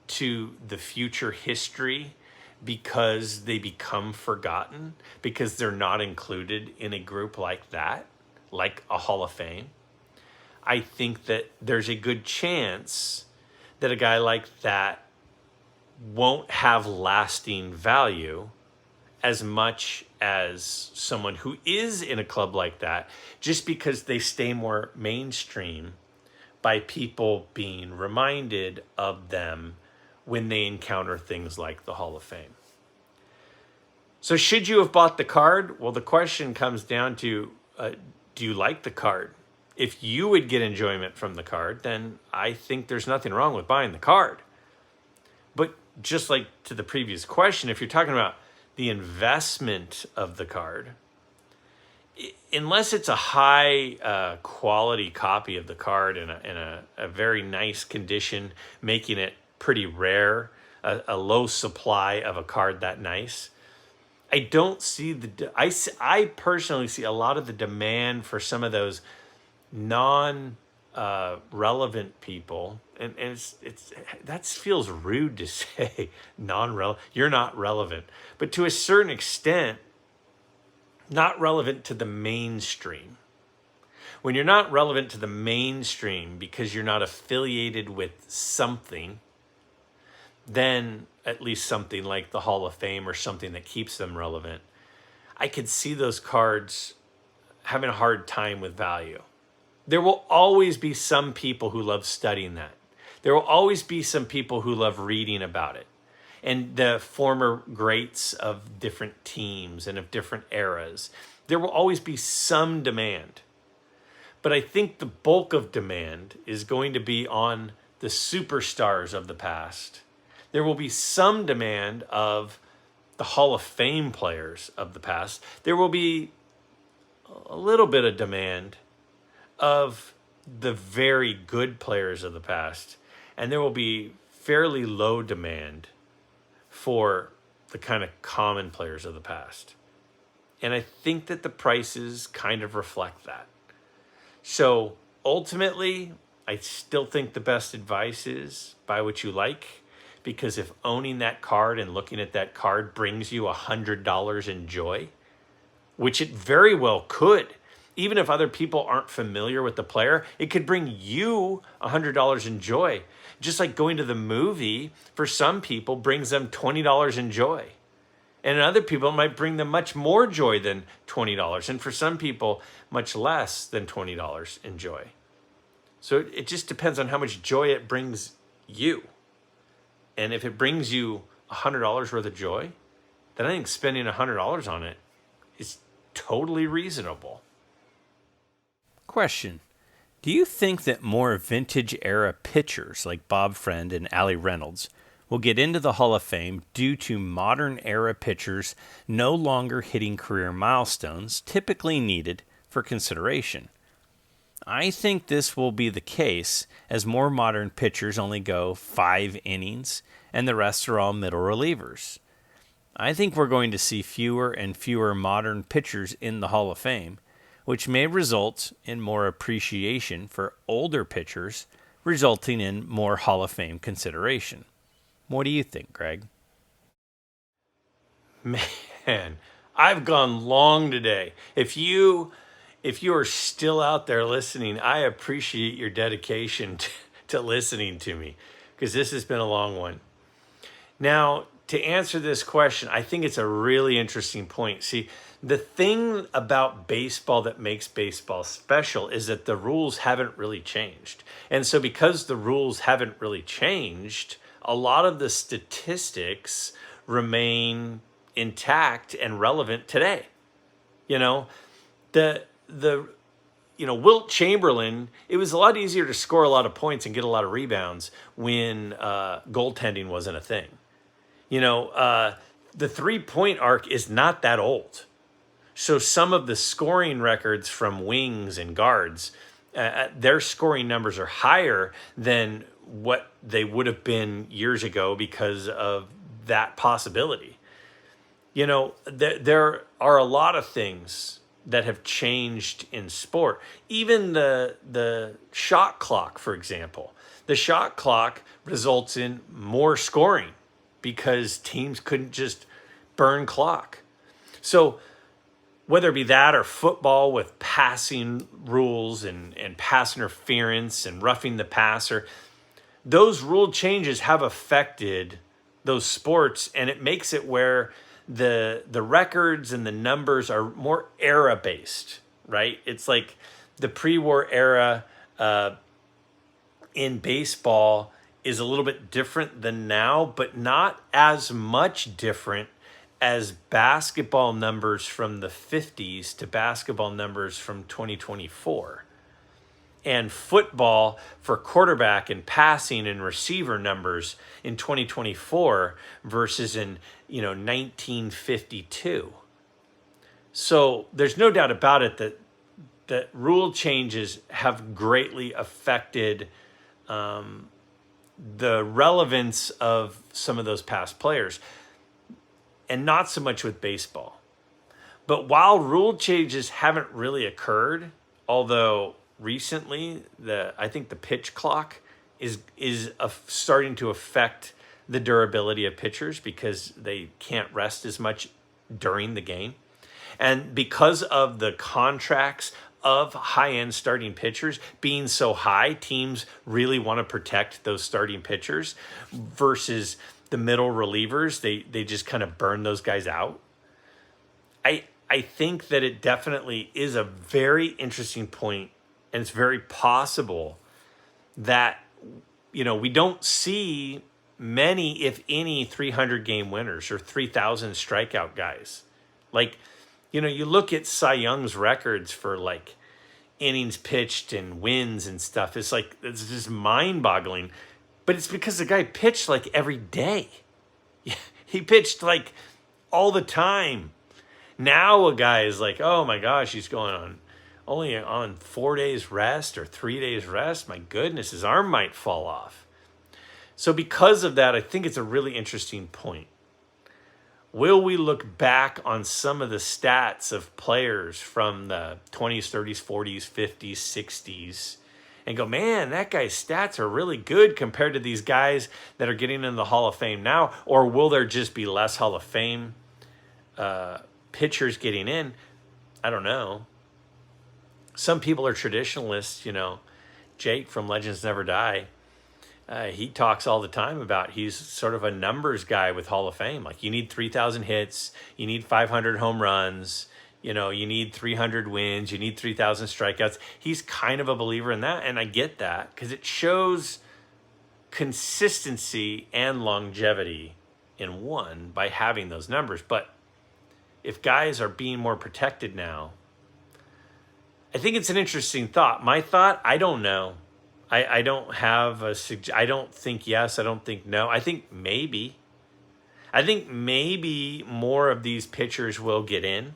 to the future history because they become forgotten, because they're not included in a group like that, like a Hall of Fame. I think that there's a good chance that a guy like that won't have lasting value as much as someone who is in a club like that, just because they stay more mainstream by people being reminded of them when they encounter things like the Hall of Fame. So should you have bought the card? Well, the question comes down to, do you like the card? if you would get enjoyment from the card, then I think there's nothing wrong with buying the card. But just like to the previous question, if you're talking about the investment of the card, unless it's a high quality copy of the card in a very nice condition, making it pretty rare, a low supply of a card that nice, I don't see I personally see a lot of the demand for some of those non relevant people, and it's that feels rude to say non-relevant. You're not relevant, but to a certain extent, not relevant to the mainstream. When you're not relevant to the mainstream because you're not affiliated with something, then at least something like the Hall of Fame or something that keeps them relevant, I could see those cards having a hard time with value. There will always be some people who love studying that. There will always be some people who love reading about it. And the former greats of different teams and of different eras. There will always be some demand. But I think the bulk of demand is going to be on the superstars of the past. There will be some demand of the Hall of Fame players of the past. There will be a little bit of demand of the very good players of the past. And there will be fairly low demand for the kind of common players of the past. And I think that the prices kind of reflect that. So ultimately, I still think the best advice is buy what you like, because if owning that card and looking at that card brings you $100 in joy, which it very well could, even if other people aren't familiar with the player, it could bring you $100 in joy. Just like going to the movie, for some people, brings them $20 in joy. And other people, it might bring them much more joy than $20. And for some people, much less than $20 in joy. So it just depends on how much joy it brings you. And if it brings you $100 worth of joy, then I think spending $100 on it is totally reasonable. Question. Do you think that more vintage era pitchers like Bob Friend and Allie Reynolds will get into the Hall of Fame due to modern era pitchers no longer hitting career milestones typically needed for consideration? I think this will be the case as more modern pitchers only go 5 innings and the rest are all middle relievers. I think we're going to see fewer and fewer modern pitchers in the Hall of Fame, which may result in more appreciation for older pitchers, resulting in more Hall of Fame consideration. What do you think, Greg? Man, I've gone long today. If you are still out there listening, I appreciate your dedication to listening to me, because this has been a long one. Now, to answer this question, I think it's a really interesting point. See, the thing about baseball that makes baseball special is that the rules haven't really changed. And so because the rules haven't really changed, a lot of the statistics remain intact and relevant today. You know, Wilt Chamberlain, it was a lot easier to score a lot of points and get a lot of rebounds when goaltending wasn't a thing. The three-point arc is not that old. So some of the scoring records from wings and guards, their scoring numbers are higher than what they would have been years ago because of that possibility. There are a lot of things that have changed in sport. Even the shot clock, for example. The shot clock results in more scoring because teams couldn't just burn clock. So whether it be that or football with passing rules and pass interference and roughing the passer, those rule changes have affected those sports, and it makes it where the records and the numbers are more era-based, right? It's like the pre-war era in baseball is a little bit different than now, but not as much different as basketball numbers from the 50s to basketball numbers from 2024. and football for quarterback and passing and receiver numbers in 2024 versus in 1952. So there's no doubt about it that rule changes have greatly affected the relevance of some of those past players, and not so much with baseball. But while rule changes haven't really occurred, although recently I think the pitch clock is starting to affect the durability of pitchers because they can't rest as much during the game. And because of the contracts of high-end starting pitchers being so high, teams really want to protect those starting pitchers versus the middle relievers. They just kind of burn those guys out. I think that it definitely is a very interesting point, and it's very possible that we don't see many, if any, 300 game winners or 3,000 strikeout guys. Like, you look at Cy Young's records for like innings pitched and wins and stuff. It's just mind boggling, but it's because the guy pitched like every day. He pitched like all the time. Now a guy is like, oh my gosh, he's going only on 4 days rest or 3 days rest. My goodness, his arm might fall off. So because of that, I think it's a really interesting point. Will we look back on some of the stats of players from the 20s, 30s, 40s, 50s, 60s and go, man, that guy's stats are really good compared to these guys that are getting in the Hall of Fame now? Or will there just be less Hall of Fame pitchers getting in? I don't know. Some people are traditionalists, Jake from Legends Never Die. He talks all the time about he's sort of a numbers guy with Hall of Fame. Like, you need 3,000 hits, you need 500 home runs, you need 300 wins, you need 3,000 strikeouts. He's kind of a believer in that, and I get that because it shows consistency and longevity in one by having those numbers. But if guys are being more protected now, I think it's an interesting thought. My thought, I don't know. I don't have I don't think yes. I don't think no. I think maybe. I think maybe more of these pitchers will get in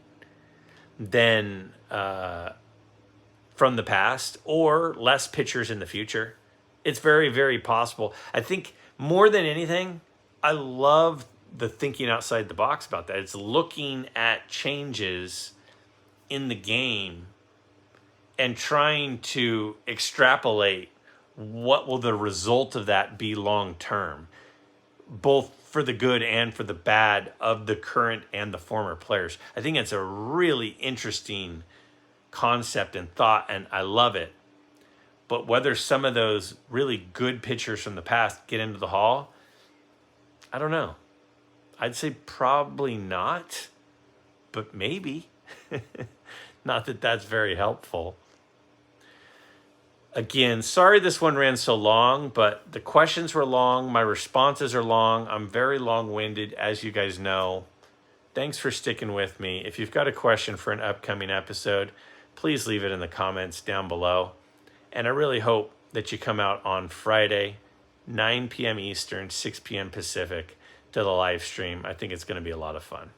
than from the past, or less pitchers in the future. It's very, very possible. I think more than anything, I love the thinking outside the box about that. It's looking at changes in the game and trying to extrapolate what will the result of that be long term, both for the good and for the bad of the current and the former players. I think it's a really interesting concept and thought, and I love it. But whether some of those really good pitchers from the past get into the Hall, I don't know. I'd say probably not, but maybe. Not that that's very helpful. Again, sorry this one ran so long, but the questions were long. My responses are long. I'm very long-winded, as you guys know. Thanks for sticking with me. If you've got a question for an upcoming episode, please leave it in the comments down below. And I really hope that you come out on Friday, 9 p.m. Eastern, 6 p.m. Pacific, to the live stream. I think it's going to be a lot of fun.